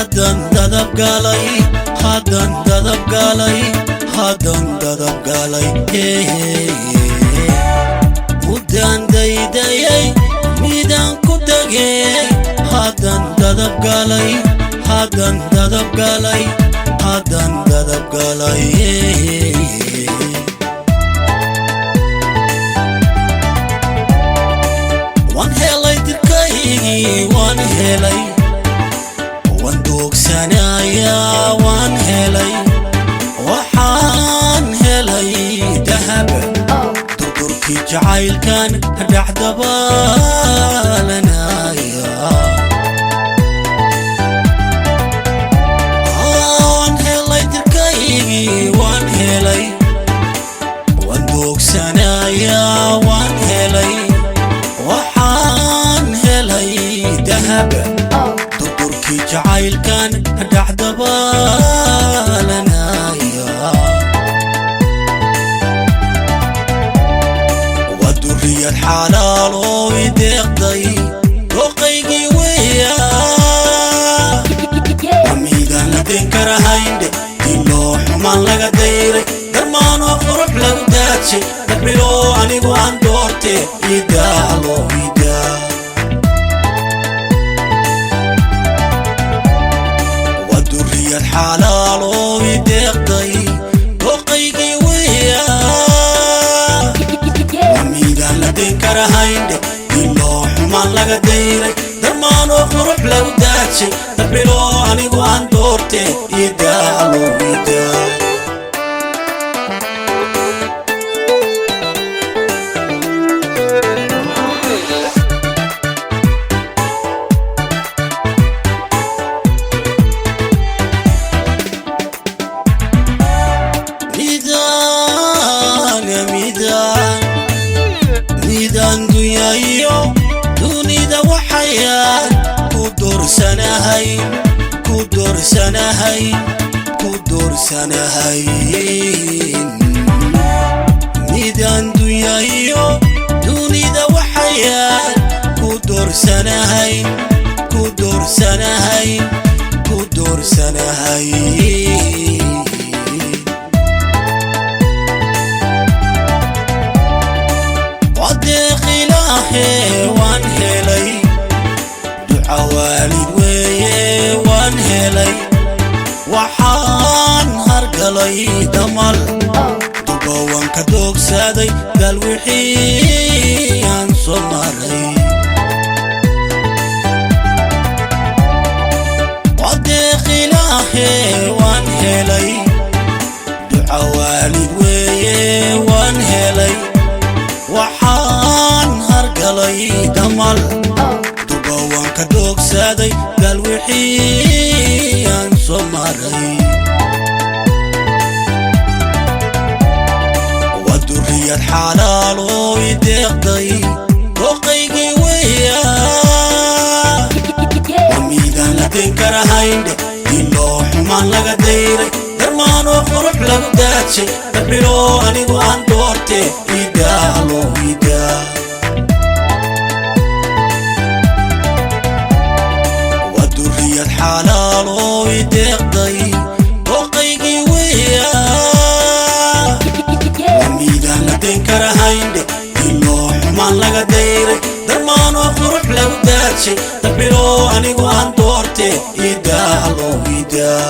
hadan dadab galay mudan daydayay midan ku tagay hadan dadab galay wan helay dirkaygi wan helay wan doogsanaya wan helay waxaan helay dahab durki jacaylkan dhaxdabalanaya wan helay dirkaygi wan helay wan doogsanaya wan helay waxaan helay dahab durki jacaylkan dhaxdabalanaya waduriyad xalaal oo ideeqday doqaygi weya amidan la dinkarahaynde iloo xumaan laga dayray darmaanoo qurux lagu daajay dabrilo anigu aan doorte idaalo idaa waduriyad xalaal oo ideeqday doqaygi weya amidan la dinkarahaynde iloo xumaan laga dayray darmaanoo qurux lagu daajay dabrilo anigu aan doorte idaalo idaa midan dunyayo dunida waxayaan ku doorsanahay midan dunyayo dunida waxayaan ku doorsanahay waan helay duca waalid weeye waan helay waxaan hargalay damal dubawanka doogsaday dal wixii aan soo maray wadeeqilaahe waan helay duca waalid weeye waan helay waxaan hargalay damal dubawanka doogsaday dal wixii aan soo maray waduriyad xalaal oo ideeqday doqaygi weya amidan la dinkarahaynde iloo xumaan laga dayray darmaanoo qurux lagu daajay dabrilo anigu aan doorte idaalo idaa waduriyad xalaal oo ideeqday doqaygi weya amidan la dinkarahaynde iloo xumaan laga dayray darmaanoo qurux lagu daajay dabrilo anigu aan doorte idaalo idaa